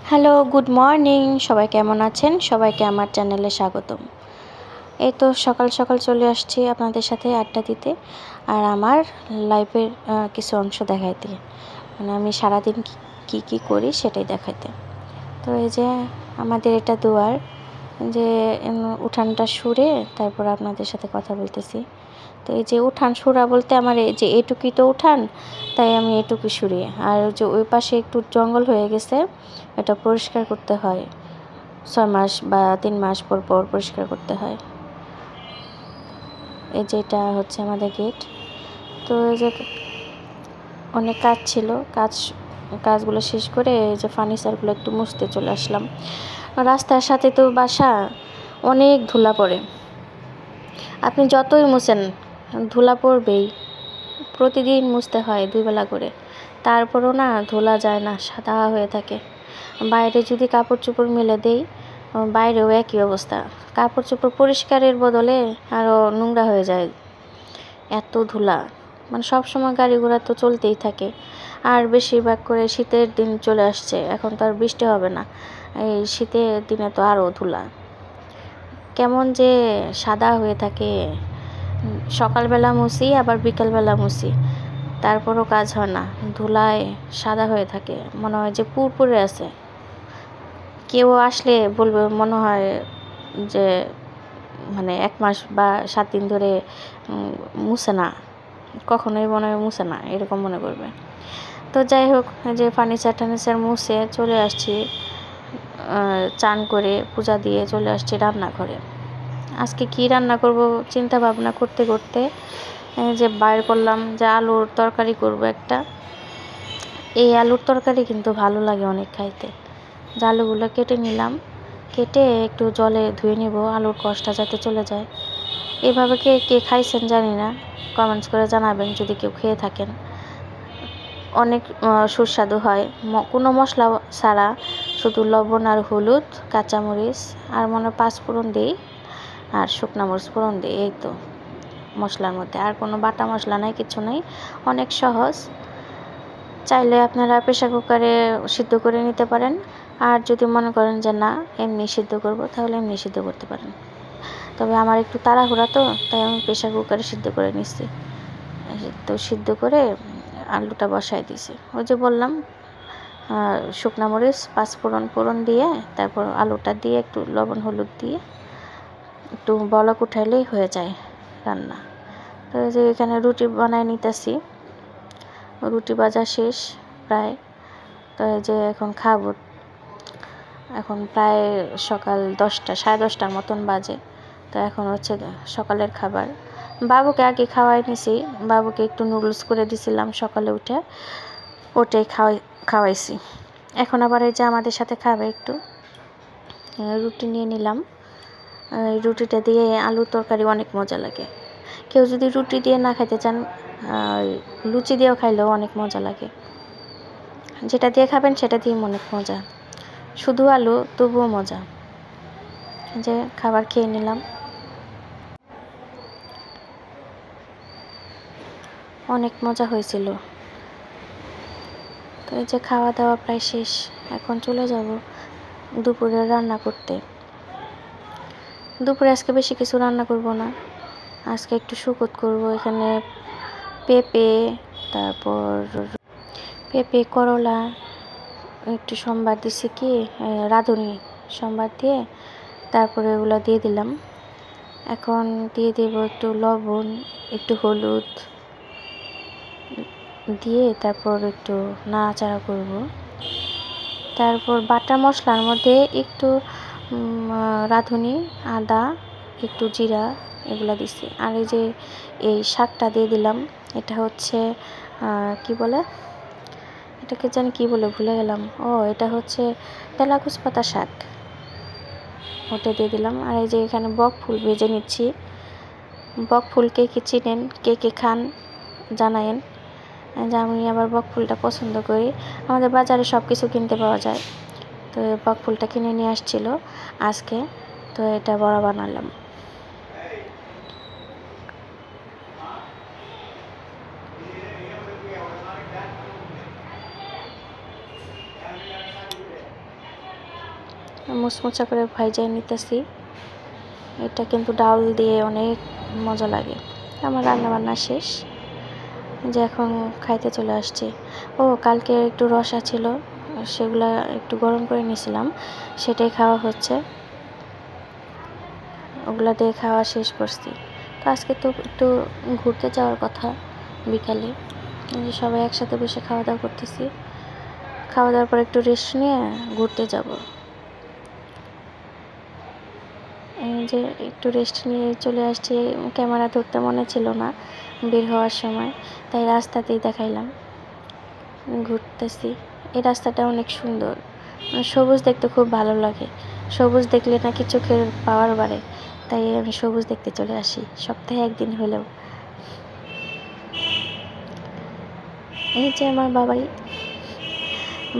Hello, good morning. সবাই কেমন আছেন? সবাইকে আমার চ্যানেলে স্বাগতম। এই তো সকাল সকাল চলে আসছি আপনাদের সাথে আড্ডা দিতে আর আমার লাইফের কিছু অংশ দেখাইতে, মানে আমি সারাদিন কি করি সেটাই দেখাইতে। তো এই যে আমাদের এটা দুয়ার, যে উঠানটা সুরে তারপর আপনাদের সাথে কথা বলতেছি। তো এই যে উঠান সুরা বলতে আমার এই যে এটুকুই তো উঠান, তাই আমি এটুকু সুরি। আর যে ওই পাশে একটু জঙ্গল হয়ে গেছে, এটা পরিষ্কার করতে হয় 6 মাস বা 3 মাস পর পর পরিষ্কার করতে হয়। এই যে এটা হচ্ছে আমাদের গেট। তো এই যে অনেক কাজ ছিল, কাজগুলো শেষ করে এই যে ফার্নিচারগুলো একটু মুছতে চলে আসলাম। রাস্তার সাথে তো বাসা, অনেক ধুলা পড়ে। আপনি যতই মুছেন ধুলা পড়বেই, প্রতিদিন মুছতে হয় 2 বেলা করে, তারপরও না ধুলা যায় না, সাদা হয়ে থাকে। বাইরে যদি কাপড় চোপড় মেলে দেই, বাইরেও একই অবস্থা। কাপড় চোপড় পরিষ্কারের বদলে আরও নোংরা হয়ে যায়, এত ধুলা। মানে সবসময় গাড়ি ঘোড়া তো চলতেই থাকে, আর বেশিরভাগ করে শীতের দিন চলে আসছে, এখন তো আর বৃষ্টি হবে না, এই শীতের দিনে তো আরও ধুলা, কেমন যে সাদা হয়ে থাকে। সকালবেলা মুছি আবার বিকালবেলা মুছি, তারপরও কাজ হয় না, ধুলায় সাদা হয়ে থাকে, মনে হয় যে পুরপুরে আছে। কেউ আসলে বলবে মনে হয় যে মানে 1 মাস বা 7 দিন ধরে মুছে না, কখনোই মনে হয় মুছে না, এরকম মনে করবে। তো যাই হোক, যে ফার্নিচার মুছে চলে আসছি, চান করে পূজা দিয়ে চলে আসছি রান্নাঘরে। আজকে কি রান্না করব চিন্তা ভাবনা করতে করতে যে বাইর করলাম যে আলুর তরকারি করব একটা। এই আলুর তরকারি কিন্তু ভালো লাগে অনেক খাইতে। যে আলুগুলো কেটে নিলাম, কেটে একটু জলে ধুয়ে নিব, আলুর কষটা যাতে চলে যায়। এভাবে কে খাইছেন জানি না, কমেন্টস করে জানাবেন যদি কেউ খেয়ে থাকেন। অনেক সুস্বাদু হয়, কোনো মশলা ছাড়া, শুধু লবণ আর হলুদ, কাঁচামরিচ আর মনে 5 ফোড়ন দিই, আর শুকনা মরিচ ফোড়ন দিই। এই তো মশলার মধ্যে আর কোনো বাটা মশলা নাই, কিছু নাই, অনেক সহজ। চাইলে আপনারা প্রেসার কুকারে সিদ্ধ করে নিতে পারেন, আর যদি মনে করেন যে না এমনি সিদ্ধ করব, তাহলে এমনি সিদ্ধ করতে পারেন। তবে আমার একটু তাড়াহুড়া তো, তাই আমি প্রেসার কুকারে সিদ্ধ করে নিচ্ছি। তো সিদ্ধ করে আলুটা বসাই দিয়েছি। ওই যে বললাম, শুকনা মরিচ 5 ফোড়ন দিয়ে তারপর আলুটা দিয়ে একটু লবণ হলুদ দিয়ে একটু বলক উঠাইলেই হয়ে যায় রান্না। তো এই যে এখানে রুটি বানাই নিতেছি, রুটি ভাজা শেষ প্রায়। তো এই যে এখন খাবো, এখন প্রায় সকাল 10টা, 10:30টার মতন বাজে। তো এখন হচ্ছে সকালের খাবার। বাবুকে আগে খাওয়াই নিছি, বাবুকে একটু নুডলস করে দিছিলাম সকালে উঠে, ওটাই খাওয়াইছি। এখন আবার এই যে আমাদের সাথে খাবে একটু। রুটি নিয়ে নিলাম, রুটিটা দিয়ে আলুর তরকারি অনেক মজা লাগে। কেউ যদি রুটি দিয়ে না খাইতে চান, লুচি দিয়েও খাইলেও অনেক মজা লাগে। যেটা দিয়ে খাবেন সেটা দিয়ে অনেক মজা, শুধু আলু তবুও মজা। যে খাবার খেয়ে নিলাম, অনেক মজা হয়েছিল। তো এই যে খাওয়া দাওয়া প্রায় শেষ, এখন চলে যাব দুপুরে রান্না করতে। দুপুরে আজকে বেশি কিছু রান্না করব না, আজকে একটু শুকত করব। এখানে পেঁপে, তারপর করলা, একটু সম্বার দিছি, কি রাঁধুনি সম্বার দিয়ে তারপরে এগুলো দিয়ে দিলাম। এখন দিয়ে দেব একটু লবণ, একটু হলুদ দিয়ে তারপর একটু নাড়াচাড়া করব। তারপর বাটা মশলার মধ্যে একটু রাঁধুনি, আদা, একটু জিরা, এগুলো দিছি। আর এই যে এই শাকটা দিয়ে দিলাম, এটা হচ্ছে কি বলে, এটাকে জানি কি বলে ভুলে গেলাম। এটা হচ্ছে তেলাকুচ পাতা শাক, ওটা দিয়ে দিলাম। আর এই যে এখানে বক ফুল ভেজে নিচ্ছি। বক ফুল কে চিনেন, কে খান জানায়েন। যে আমি আবার বক ফুলটা পছন্দ করি, আমাদের বাজারে সব কিছু কিনতে পাওয়া যায়। তো বক ফুলটা কিনে নিয়ে আসছিল আজকে, তো এটা বড়া বানালাম। মুচমুচা করে ভাইজাই নিতেছি। এটা কিন্তু ডাল দিয়ে অনেক মজা লাগে। আমার রান্না বান্না শেষ, যে এখন খাইতে চলে আসছি। ও কালকে একটু রসা ছিল, সেগুলা একটু গরম করে নিয়েছিলাম, সেটাই খাওয়া হচ্ছে। ওগুলা দিয়ে খাওয়া শেষ করছি। তো আজকে তো একটু ঘুরতে যাওয়ার কথা বিকালে, সবাই একসাথে বসে খাওয়া দাওয়া করতেছি। খাওয়া দাওয়ার পর একটু রেস্ট নিয়ে ঘুরতে যাব। এই যে একটু রেস্ট নিয়ে চলে আসছি। ক্যামেরা ধরতে মনে ছিল না বের হওয়ার সময়, তাই রাস্তাতেই দেখাইলাম। ঘুরতেছি। এই রাস্তাটা অনেক সুন্দর, সবুজ দেখতে খুব ভালো লাগে। সবুজ দেখলে নাকি চোখের পাওয়ার বাড়ে, তাই আমি সবুজ দেখতে চলে আসি সপ্তাহে একদিন হলেও। এই যে আমার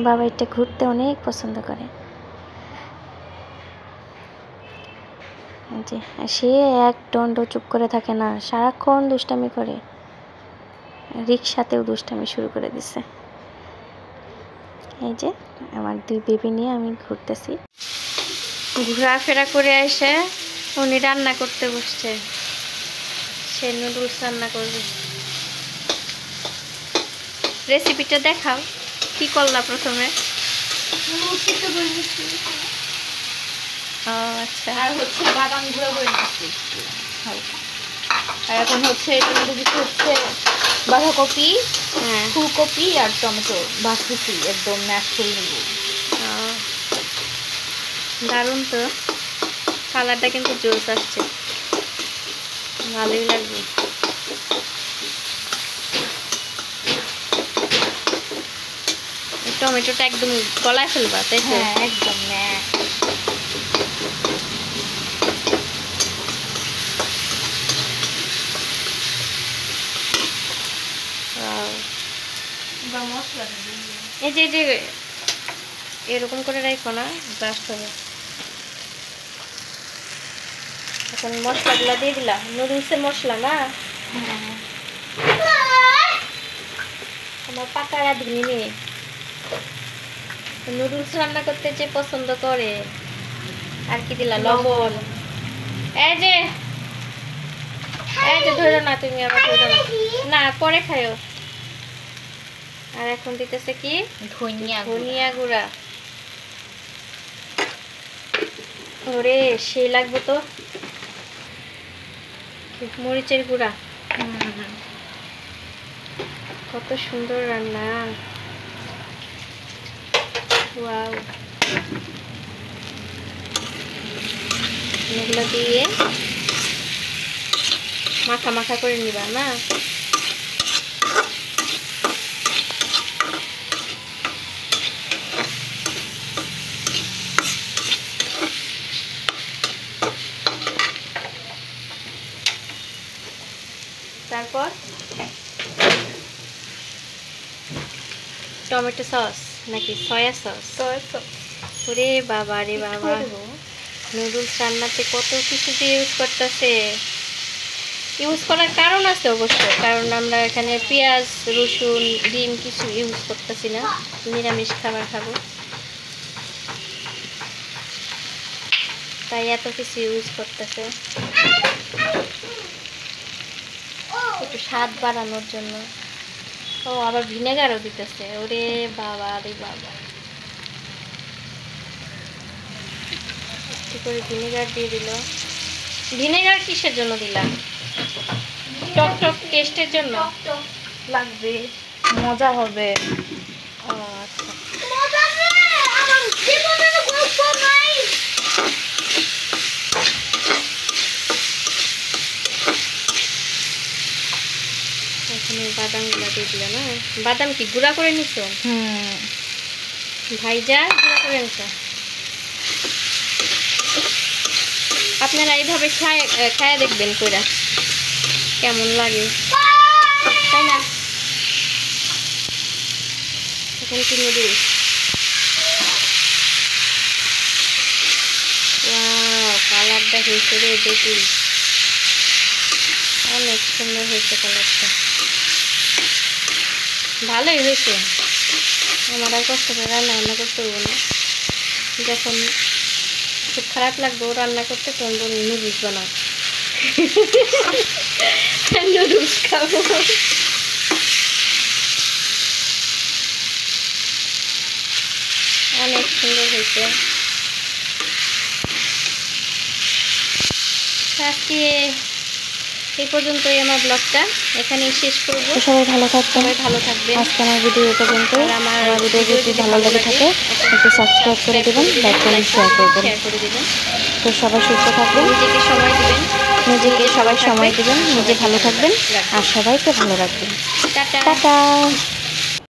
বাবাইটা ঘুরতে অনেক পছন্দ করে। যে সে এক দণ্ড চুপ করে থাকে না, সারাক্ষণ দুষ্টামি করে। রিক্সাতেও দুষ্টামি শুরু করে দিছে। এই যে আমার 2 বেবি নিয়ে আমি ঘুরতেছি। ঘোরাফেরা করে এসে উনি রান্না করতে বসছে। সে নুডলস রান্না করবে। রেসিপিটা দেখাও, কি করলা প্রথমে? আচ্ছা, আর হচ্ছে বাদাম গুঁড়ো করে নিচ্ছি হালকা। আর এখন হচ্ছে এটার মধ্যে দিতে হচ্ছে বাঁধাকপি, ফুলকপি আর টমেটো ভাজতেছি, একদম ম্যাশ করে নেব। দারুণ তো, কালারটা কিন্তু জোস আসছে, ভালোই লাগবে। টমেটোটা একদম গলায় ফেলবা, তাই তো? হ্যাঁ, একদম ম্যাশ। এই যে এরকম করে রাখো না, ব্রাস্ট হবে। এখন মশলাগুলো দিয়ে দিলাম, নুডলসের মশলা না। আমার পাকা ধুনি নেই, নুডলস রান্না করতে যে পছন্দ করে। আর কি দিলা? লবণ। এই যে ধরো না, তুমি আবার ধরো না, পরে খাইও। আর এখন দিতেছে কি? ধনিয়া গুঁড়া। ওরে সেই লাগবে তো। মরিচের গুঁড়া। কত সুন্দর রান্না, ওয়াও। এগুলো দিয়ে মাখা মাখা করে নিবা না। তারপর টমেটো সস নাকি সয়া সস? ওরে বাবা রে বাবা, নুডলস রান্নাতে কত কিছু দিয়ে ইউজ করতেছে। ইউজ করার কারণ আছে অবশ্য, কারণ আমরা এখানে পেঁয়াজ, রসুন, ডিম কিছু ইউজ করতেছি না, নিরামিষ খাবার খাবো, তাই এত কিছু ইউজ করতেছে, একটু স্বাদ বাড়ানোর জন্য। ও আবার ভিনেগারও দিতেছে, ওরে বাবা রে বাবা। একটু করে ভিনেগার দিয়ে দিল। ভিনেগার কিসের জন্য দিলাম? টক টক টেস্টের জন্য লাগবে, মজা হবে। ও আচ্ছা। এখানে বাদামগুলো দিয়ে দিল না। বাদাম কি গুঁড়া করে নিছো? ভাইজা গুঁড়া করে নিছো? আপনারা এইভাবে খায়া দেখবেন কইরা কেমন লাগে, তাই না? এখন কি নুডলস, ওয়াও, কালারটা হয়েছে রে জটিল, অনেক সুন্দর হয়েছে কালারটা, ভালোই হয়েছে। আমার আর কষ্ট করে রান্না করতে হবে না, যখন খুব খারাপ লাগবে রান্না করতে, তখন বলি নুডলস বানাও। নুডলস খাবো। অনেক সুন্দর হয়েছে। আজকে এই পর্যন্তই আমার ব্লগটা এখানেই শেষ করব। সবাই ভালো থাকবেন। আজকে আমার ভিডিও এই পর্যন্ত। আমার ভিডিও যদি ভালো লেগে থাকে একটু সাবস্ক্রাইব করে দেবেন, লাইক কমেন্ট শেয়ার করে দেবেন। তো সবাই সুস্থ থাকবেন, নিজেকে সবাই সময় দেবেন, নিজে ভালো থাকবেন আর সবাইকে ভালো রাখবেন। টাটা।